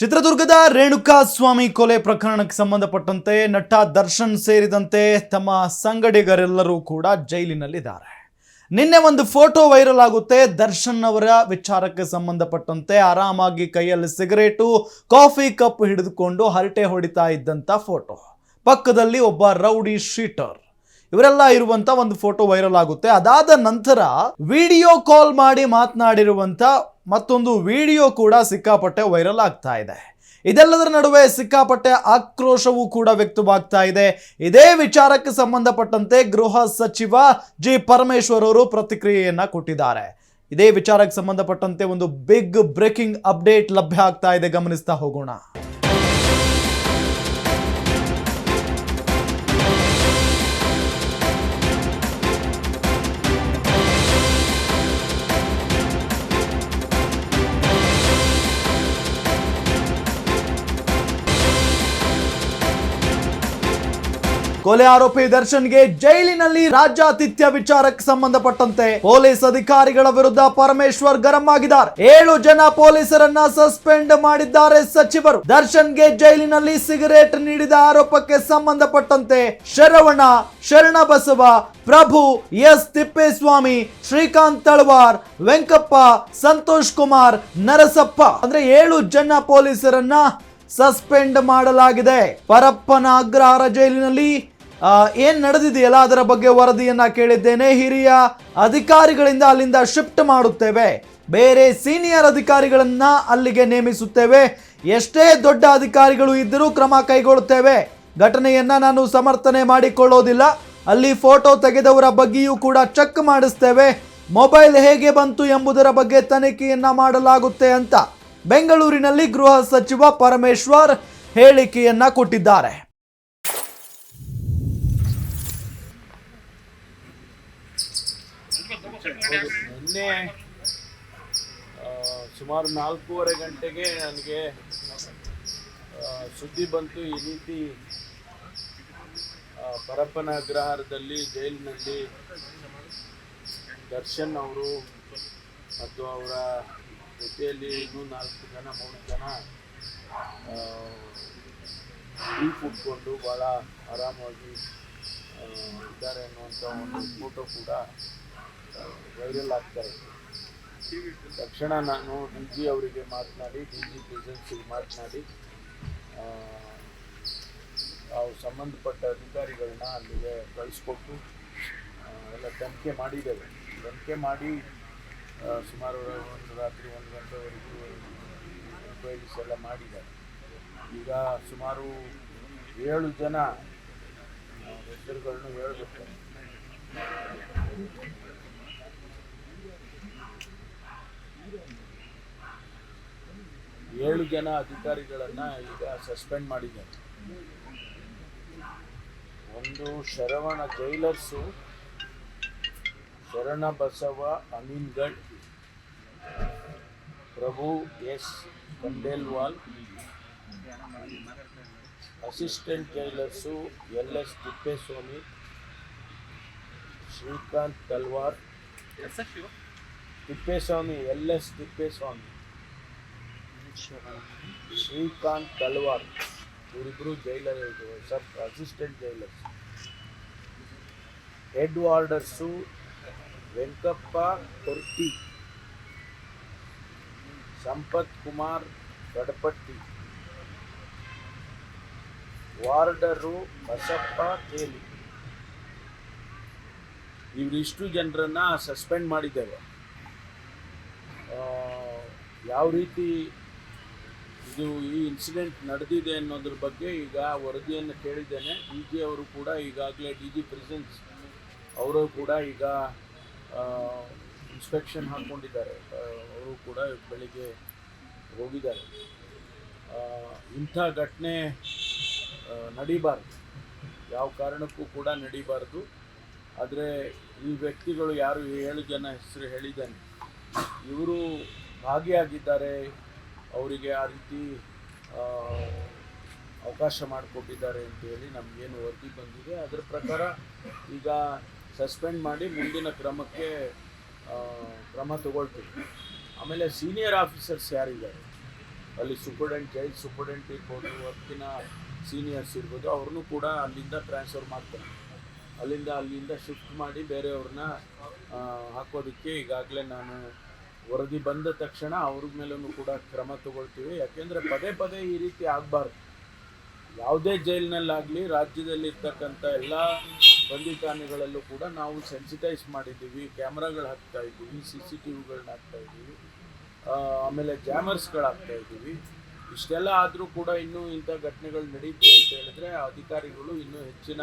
ಚಿತ್ರದುರ್ಗದ ರೇಣುಕಾ ಸ್ವಾಮಿ ಕೊಲೆ ಪ್ರಕರಣಕ್ಕೆ ಸಂಬಂಧಪಟ್ಟಂತೆ ನಟ ದರ್ಶನ್ ಸೇರಿದಂತೆ ತಮ್ಮ ಸಂಗಡಿಗರೆಲ್ಲರೂ ಕೂಡ ಜೈಲಿನಲ್ಲಿದ್ದಾರೆ. ನಿನ್ನೆ ಒಂದು ಫೋಟೋ ವೈರಲ್ ಆಗುತ್ತೆ. ದರ್ಶನ್ ಅವರ ವಿಚಾರಕ್ಕೆ ಸಂಬಂಧಪಟ್ಟಂತೆ ಆರಾಮಾಗಿ ಕೈಯಲ್ಲಿ ಸಿಗರೇಟು, ಕಾಫಿ ಕಪ್ ಹಿಡಿದುಕೊಂಡು ಹರಟೆ ಹೊಡಿತಾ ಇದ್ದಂತ ಫೋಟೋ. ಪಕ್ಕದಲ್ಲಿ ಒಬ್ಬ ರೌಡಿ ಶೀಟರ್ ಇವರೆಲ್ಲ ಇರುವಂತ ಒಂದು ಫೋಟೋ ವೈರಲ್ ಆಗುತ್ತೆ. ಅದಾದ ನಂತರ ವಿಡಿಯೋ ಕಾಲ್ ಮಾಡಿ ಮಾತನಾಡಿರುವಂತ ಮತ್ತೊಂದು ವಿಡಿಯೋ ಕೂಡ ಸಿಕ್ಕಾಪಟ್ಟೆ ವೈರಲ್ ಆಗ್ತಾ ಇದೆ. ಇದೆಲ್ಲದರ ನಡುವೆ ಸಿಕ್ಕಾಪಟ್ಟೆ ಆಕ್ರೋಶವೂ ಕೂಡ ವ್ಯಕ್ತವಾಗ್ತಾ ಇದೆ. ಇದೇ ವಿಚಾರಕ್ಕೆ ಸಂಬಂಧಪಟ್ಟಂತೆ ಗೃಹ ಸಚಿವ ಜಿ ಪರಮೇಶ್ವರ್ ಅವರು ಪ್ರತಿಕ್ರಿಯೆಯನ್ನ ಕೊಟ್ಟಿದ್ದಾರೆ. ಇದೇ ವಿಚಾರಕ್ಕೆ ಸಂಬಂಧಪಟ್ಟಂತೆ ಒಂದು ಬಿಗ್ ಬ್ರೇಕಿಂಗ್ ಅಪ್ಡೇಟ್ ಲಭ್ಯ ಆಗ್ತಾ ಇದೆ, ಗಮನಿಸ್ತಾ ಹೋಗೋಣ. ಕೊಲೆ ಆರೋಪಿ ದರ್ಶನ್ಗೆ ಜೈಲಿನಲ್ಲಿ ರಾಜ್ಯಾತಿಥ್ಯ ವಿಚಾರಕ್ಕೆ ಸಂಬಂಧಪಟ್ಟಂತೆ ಪೊಲೀಸ್ ಅಧಿಕಾರಿಗಳ ವಿರುದ್ಧ ಪರಮೇಶ್ವರ್ ಗರಂ ಆಗಿದ್ದಾರೆ. 7 ಜನ ಪೊಲೀಸರನ್ನ ಸಸ್ಪೆಂಡ್ ಮಾಡಿದ್ದಾರೆ ಸಚಿವರು. ದರ್ಶನ್ಗೆ ಜೈಲಿನಲ್ಲಿ ಸಿಗರೇಟ್ ನೀಡಿದ ಆರೋಪಕ್ಕೆ ಸಂಬಂಧಪಟ್ಟಂತೆ ಶರಣಬಸವ, ಪ್ರಭು, ಎಸ್ ತಿಪ್ಪೇಸ್ವಾಮಿ, ಶ್ರೀಕಾಂತ್ ತಳವಾರ್, ವೆಂಕಪ್ಪ, ಸಂತೋಷ್ ಕುಮಾರ್, ನರಸಪ್ಪ ಅಂದ್ರೆ 7 ಜನ ಪೊಲೀಸರನ್ನ ಸಸ್ಪೆಂಡ್ ಮಾಡಲಾಗಿದೆ. ಪರಪ್ಪನ ಅಗ್ರಹಾರ ಜೈಲಿನಲ್ಲಿ ಏನ್ ನಡೆದಿದೆಯಲ್ಲ ಅದರ ಬಗ್ಗೆ ವರದಿಯನ್ನ ಕೇಳಿದ್ದೇನೆ. ಹಿರಿಯ ಅಧಿಕಾರಿಗಳಿಂದ ಅಲ್ಲಿಂದ ಶಿಫ್ಟ್ ಮಾಡುತ್ತೇವೆ, ಬೇರೆ ಸೀನಿಯರ್ ಅಧಿಕಾರಿಗಳನ್ನ ಅಲ್ಲಿಗೆ ನೇಮಿಸುತ್ತೇವೆ, ಎಷ್ಟೇ ದೊಡ್ಡ ಅಧಿಕಾರಿಗಳು ಇದ್ದರೂ ಕ್ರಮ ಕೈಗೊಳ್ಳುತ್ತೇವೆ. ಘಟನೆಯನ್ನ ನಾನು ಸಮರ್ಥನೆ ಮಾಡಿಕೊಳ್ಳೋದಿಲ್ಲ. ಅಲ್ಲಿ ಫೋಟೋ ತೆಗೆದವರ ಬಗ್ಗೆಯೂ ಕೂಡ ಚೆಕ್ ಮಾಡಿಸ್ತೇವೆ. ಮೊಬೈಲ್ ಹೇಗೆ ಬಂತು ಎಂಬುದರ ಬಗ್ಗೆ ತನಿಖೆಯನ್ನ ಮಾಡಲಾಗುತ್ತೆ ಅಂತ ಬೆಂಗಳೂರಿನಲ್ಲಿ ಗೃಹ ಸಚಿವ ಪರಮೇಶ್ವರ್ ಹೇಳಿಕೆಯನ್ನ ಕೊಟ್ಟಿದ್ದಾರೆ. ನಿನ್ನೆ ಸುಮಾರು 4:30 ಗಂಟೆಗೆ ನನಗೆ ಸುದ್ದಿ ಬಂತು. ಈ ರೀತಿ ಪರಪ್ಪನ ಅಗ್ರಹಾರದಲ್ಲಿ ಜೈಲಿನಲ್ಲಿ ದರ್ಶನ್ ಅವರು ಮತ್ತು ಅವರ ಜೊತೆಯಲ್ಲಿ ಇನ್ನೂ 3 ಜನ ಟೀ ಕುಟ್ಕೊಂಡು ಭಾಳ ಆರಾಮಾಗಿ ಇದ್ದಾರೆ ಅನ್ನುವಂಥ ಒಂದು ಫೋಟೋ ಕೂಡ ವೈರಲ್ ಆಗ್ತಾ ಇದೆ. ತಕ್ಷಣ ನಾನು DG ಅವರಿಗೆ ಮಾತನಾಡಿ, DG ಪ್ರೆಸೆನ್ಸಿಗೆ ಮಾತನಾಡಿ ನಾವು ಸಂಬಂಧಪಟ್ಟ ಅಧಿಕಾರಿಗಳನ್ನ ಅಲ್ಲಿಗೆ ಕಳಿಸ್ಕೊಟ್ಟು ಎಲ್ಲ ತನಿಖೆ ಮಾಡಿದ್ದೇವೆ. ತನಿಖೆ ಮಾಡಿ ಸುಮಾರು ಒಂದು ರಾತ್ರಿ 1 ಗಂಟೆವರೆಗೂ ಎನ್ಕ್ವೈರೀಸ್ ಎಲ್ಲ ಮಾಡಿದ್ದಾರೆ. ಈಗ ಸುಮಾರು 7 ಜನ ಹೆಸರುಗಳನ್ನು ಹೇಳಬೇಕು. 7 ಜನ ಅಧಿಕಾರಿಗಳನ್ನ ಈಗ ಸಸ್ಪೆಂಡ್ ಮಾಡಿದ್ದಾರೆ. ಒಂದು Saravana jailers, Sharanabasava Amingad, Prabhu S Khandelwal, assistant jailers LS Thippeswamy, Srikanth Talwar, Thippeswamy LS Thippeswamy, Srikanth Talwar, ಇವರಿಬ್ಬರು jailer, sub assistant jailers. Head warders Venkappa Korti, Sampath Kumar Gadapatti, ವಾರ್ಡರು ಬಸಪ್ಪ ಕೇಲಿ. ಇವರಿಷ್ಟು ಜನರನ್ನ ಸಸ್ಪೆಂಡ್ ಮಾಡಿದ್ದೇವೆ. ಯಾವ ರೀತಿ ಈ ಇನ್ಸಿಡೆಂಟ್ ನಡೆದಿದೆ ಅನ್ನೋದ್ರ ಬಗ್ಗೆ ಈಗ ವರದಿಯನ್ನು ಕೇಳಿದ್ದೇನೆ. DG ಅವರು ಕೂಡ ಈಗಾಗಲೇ DG ಪ್ರೆಸೆನ್ಸ್ ಅವರು ಕೂಡ ಈಗ ಇನ್ಸ್ಪೆಕ್ಷನ್ ಹಾಕ್ಕೊಂಡಿದ್ದಾರೆ. ಅವರು ಕೂಡ ಬೆಳಿಗ್ಗೆ ಹೋಗಿದ್ದಾರೆ. ಇಂಥ ಘಟನೆ ನಡೀಬಾರ್ದು, ಯಾವ ಕಾರಣಕ್ಕೂ ಕೂಡ ನಡೀಬಾರ್ದು. ಆದರೆ ಈ ವ್ಯಕ್ತಿಗಳು ಯಾರು 7 ಜನ ಹೆಸರು ಹೇಳಿದ್ದಾನೆ, ಇವರು ಭಾಗಿಯಾಗಿದ್ದಾರೆ. ಅವರಿಗೆ ಆ ರೀತಿ ಅವಕಾಶ ಮಾಡಿಕೊಟ್ಟಿದ್ದಾರೆ ಅಂತೇಳಿ ನಮಗೇನು ವರದಿ ಬಂದಿದೆ. ಅದರ ಪ್ರಕಾರ ಈಗ ಸಸ್ಪೆಂಡ್ ಮಾಡಿ ಮುಂದಿನ ಕ್ರಮಕ್ಕೆ ಕ್ರಮ ತಗೊಳ್ತೀವಿ. ಆಮೇಲೆ ಸೀನಿಯರ್ ಆಫೀಸರ್ಸ್ ಯಾರಿದ್ದಾರೆ ಅಲ್ಲಿ ಜೈಲ್ ಸೂಪರ್ಡೆಂಟ್ ಇರ್ಬೋದು, ಅದಕ್ಕಿಂತ ಸೀನಿಯರ್ಸ್ ಇರ್ಬೋದು, ಅವ್ರನ್ನೂ ಕೂಡ ಅಲ್ಲಿಂದ ಟ್ರಾನ್ಸ್ಫರ್ ಮಾಡ್ತಾರೆ. ಅಲ್ಲಿಂದ ಶಿಫ್ಟ್ ಮಾಡಿ ಬೇರೆಯವ್ರನ್ನ ಹಾಕೋದಕ್ಕೆ ಈಗಾಗಲೇ ನಾನು ವರದಿ ಬಂದ ತಕ್ಷಣ ಅವ್ರ ಮೇಲೂ ಕೂಡ ಕ್ರಮ ತಗೊಳ್ತೀವಿ. ಯಾಕೆಂದರೆ ಪದೇ ಈ ರೀತಿ ಆಗಬಾರ್ದು. ಯಾವುದೇ ಜೈಲಿನಲ್ಲಾಗಲಿ ರಾಜ್ಯದಲ್ಲಿ ಇರ್ತಕ್ಕಂಥ ಎಲ್ಲ ಬಂದಿಖಾನೆಗಳಲ್ಲೂ ಕೂಡ ನಾವು ಸೆನ್ಸಿಟೈಸ್ ಮಾಡಿದ್ದೀವಿ, ಕ್ಯಾಮ್ರಾಗಳು ಹಾಕ್ತಾ ಇದ್ದೀವಿ, CCTVಗಳನ್ನ ಹಾಕ್ತಾ ಇದ್ದೀವಿ, ಆಮೇಲೆ ಜಾಮರ್ಸ್ಗಳು ಹಾಕ್ತಾ ಇದ್ದೀವಿ. ಇಷ್ಟೆಲ್ಲ ಆದರೂ ಕೂಡ ಇನ್ನೂ ಇಂಥ ಘಟನೆಗಳು ನಡೀತೆ ಅಂತ ಹೇಳಿದ್ರೆ ಅಧಿಕಾರಿಗಳು ಇನ್ನೂ ಹೆಚ್ಚಿನ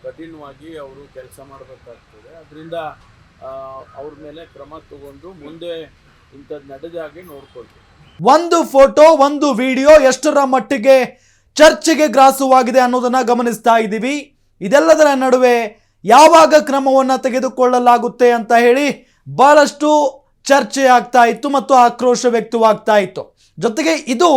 ಕಠಿಣವಾಗಿ ಅವರು ಕೆಲಸ ಮಾಡಬೇಕಾಗ್ತದೆ. ಅದರಿಂದ ಅವ್ರ ಮೇಲೆ ಕ್ರಮ ತಗೊಂಡು ಮುಂದೆ ಇಂಥದ್ದು ನಡೆದಾಗೆ ನೋಡ್ಕೊಳ್ತೀವಿ. ಒಂದು ಫೋಟೋ ಒಂದು ವಿಡಿಯೋ ಎಷ್ಟರ ಮಟ್ಟಿಗೆ ಚರ್ಚೆಗೆ ಗ್ರಾಸವಾಗಿದೆ ಅನ್ನೋದನ್ನ ಗಮನಿಸ್ತಾ ಇದ್ದೀವಿ. ಇದೆಲ್ಲದರ ನಡುವೆ ಯಾವಾಗ ಕ್ರಮವನ್ನ ತೆಗೆದುಕೊಳ್ಳಲಾಗುತ್ತೆ ಅಂತ ಹೇಳಿ ಬಹಳಷ್ಟು ಚರ್ಚೆ ಆಗ್ತಾ ಇತ್ತು ಮತ್ತು ಆಕ್ರೋಶ ವ್ಯಕ್ತವಾಗ್ತಾ ಇತ್ತು. ಜೊತೆಗೆ ಇದು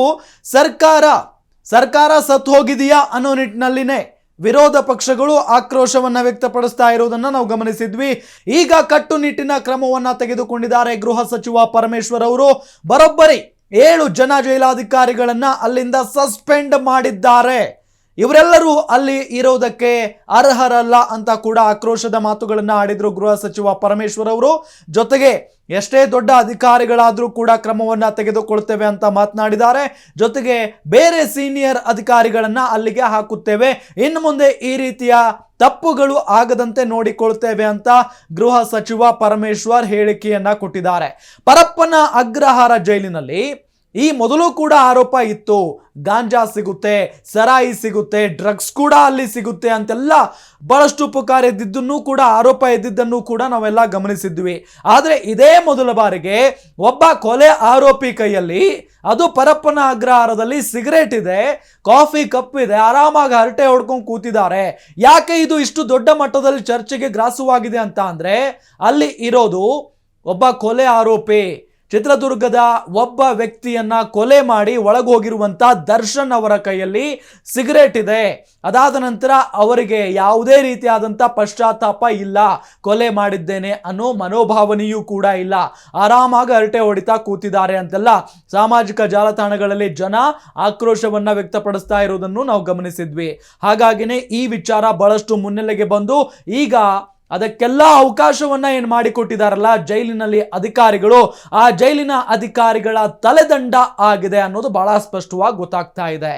ಸರ್ಕಾರ ಸತ್ತು ಹೋಗಿದೆಯಾ ಅನ್ನೋ ನಿಟ್ಟಿನಲ್ಲಿನೇ ವಿರೋಧ ಪಕ್ಷಗಳು ಆಕ್ರೋಶವನ್ನ ವ್ಯಕ್ತಪಡಿಸ್ತಾ ಇರುವುದನ್ನು ನಾವು ಗಮನಿಸಿದ್ವಿ. ಈಗ ಕಟ್ಟುನಿಟ್ಟಿನ ಕ್ರಮವನ್ನ ತೆಗೆದುಕೊಂಡಿದ್ದಾರೆ ಗೃಹ ಸಚಿವ ಪರಮೇಶ್ವರ್ ಅವರು. ಬರೋಬ್ಬರಿ 7 ಜನ ಜೈಲಾಧಿಕಾರಿಗಳನ್ನ ಅಲ್ಲಿಂದ ಸಸ್ಪೆಂಡ್ ಮಾಡಿದ್ದಾರೆ. ಇವರೆಲ್ಲರೂ ಅಲ್ಲಿ ಇರೋದಕ್ಕೆ ಅರ್ಹರಲ್ಲ ಅಂತ ಕೂಡ ಆಕ್ರೋಶದ ಮಾತುಗಳನ್ನ ಆಡಿದ್ರು ಗೃಹ ಸಚಿವ ಪರಮೇಶ್ವರ್ ಅವರು. ಜೊತೆಗೆ ಎಷ್ಟೇ ದೊಡ್ಡ ಅಧಿಕಾರಿಗಳಾದರೂ ಕೂಡ ಕ್ರಮವನ್ನ ತೆಗೆದುಕೊಳ್ತೇವೆ ಅಂತ ಮಾತನಾಡಿದ್ದಾರೆ. ಜೊತೆಗೆ ಬೇರೆ ಸೀನಿಯರ್ ಅಧಿಕಾರಿಗಳನ್ನ ಅಲ್ಲಿಗೆ ಹಾಕುತ್ತೇವೆ, ಇನ್ನು ಮುಂದೆ ಈ ರೀತಿಯ ತಪ್ಪುಗಳು ಆಗದಂತೆ ನೋಡಿಕೊಳ್ತೇವೆ ಅಂತ ಗೃಹ ಸಚಿವ ಪರಮೇಶ್ವರ್ ಹೇಳಿಕೆಯನ್ನ ಕೊಟ್ಟಿದ್ದಾರೆ. ಪರಪ್ಪನ ಅಗ್ರಹಾರ ಜೈಲಿನಲ್ಲಿ ಈ ಮೊದಲು ಕೂಡ ಆರೋಪ ಇತ್ತು, ಗಾಂಜಾ ಸಿಗುತ್ತೆ, ಸರಾಯಿ ಸಿಗುತ್ತೆ, ಡ್ರಗ್ಸ್ ಕೂಡ ಅಲ್ಲಿ ಸಿಗುತ್ತೆ ಅಂತೆಲ್ಲ ಬಹಳಷ್ಟು ಪುಕಾರ ಎದ್ದಿದ್ದನ್ನು ಕೂಡ ಆರೋಪ ಎದ್ದಿದ್ದನ್ನು ಕೂಡ ನಾವೆಲ್ಲ ಗಮನಿಸಿದ್ವಿ. ಆದರೆ ಇದೇ ಮೊದಲ ಬಾರಿಗೆ ಒಬ್ಬ ಕೊಲೆ ಆರೋಪಿ ಕೈಯಲ್ಲಿ, ಅದು ಪರಪ್ಪನ ಅಗ್ರಹಾರದಲ್ಲಿ ಸಿಗರೇಟ್ ಇದೆ, ಕಾಫಿ ಕಪ್ ಇದೆ, ಆರಾಮಾಗಿ ಹರಟೆ ಹೊಡ್ಕೊಂಡು ಕೂತಿದ್ದಾರೆ. ಯಾಕೆ ಇದು ಇಷ್ಟು ದೊಡ್ಡ ಮಟ್ಟದಲ್ಲಿ ಚರ್ಚೆಗೆ ಗ್ರಾಸವಾಗಿದೆ ಅಂತ ಅಂದ್ರೆ ಅಲ್ಲಿ ಇರೋದು ಒಬ್ಬ ಕೊಲೆ ಆರೋಪಿ, ಚಿತ್ರದುರ್ಗದ ಒಬ್ಬ ವ್ಯಕ್ತಿಯನ್ನ ಕೊಲೆ ಮಾಡಿ ಒಳಗೋಗಿರುವಂತ ದರ್ಶನ್ ಅವರ ಕೈಯಲ್ಲಿ ಸಿಗರೇಟ್ ಇದೆ. ಅದಾದ ನಂತರ ಅವರಿಗೆ ಯಾವುದೇ ರೀತಿಯಾದಂಥ ಪಶ್ಚಾತ್ತಾಪ ಇಲ್ಲ, ಕೊಲೆ ಮಾಡಿದ್ದೇನೆ ಅನ್ನೋ ಮನೋಭಾವನೆಯೂ ಕೂಡ ಇಲ್ಲ, ಆರಾಮಾಗಿ ಹರಟೆ ಹೊಡಿತಾ ಕೂತಿದ್ದಾರೆ ಅಂತೆಲ್ಲ ಸಾಮಾಜಿಕ ಜಾಲತಾಣಗಳಲ್ಲಿ ಜನ ಆಕ್ರೋಶವನ್ನ ವ್ಯಕ್ತಪಡಿಸ್ತಾ ಇರುವುದನ್ನು ನಾವು ಗಮನಿಸಿದ್ವಿ. ಹಾಗಾಗಿನೇ ಈ ವಿಚಾರ ಬಹಳಷ್ಟು ಮುನ್ನೆಲೆಗೆ ಬಂದು ಈಗ ಅದಕ್ಕೆಲ್ಲ ಅವಕಾಶವನ್ನ ಏನು ಮಾಡಿಕೊಟ್ಟಿದಾರಲ್ಲ ಜೈಲಿನಲ್ಲಿ ಅಧಿಕಾರಿಗಳು, ಆ ಜೈಲಿನ ಅಧಿಕಾರಿಗಳ ತಲೆದಂಡ ಆಗಿದೆ ಅನ್ನೋದು ಬಹಳ ಸ್ಪಷ್ಟವಾಗಿ ಗೊತ್ತಾಗ್ತಾ ಇದೆ.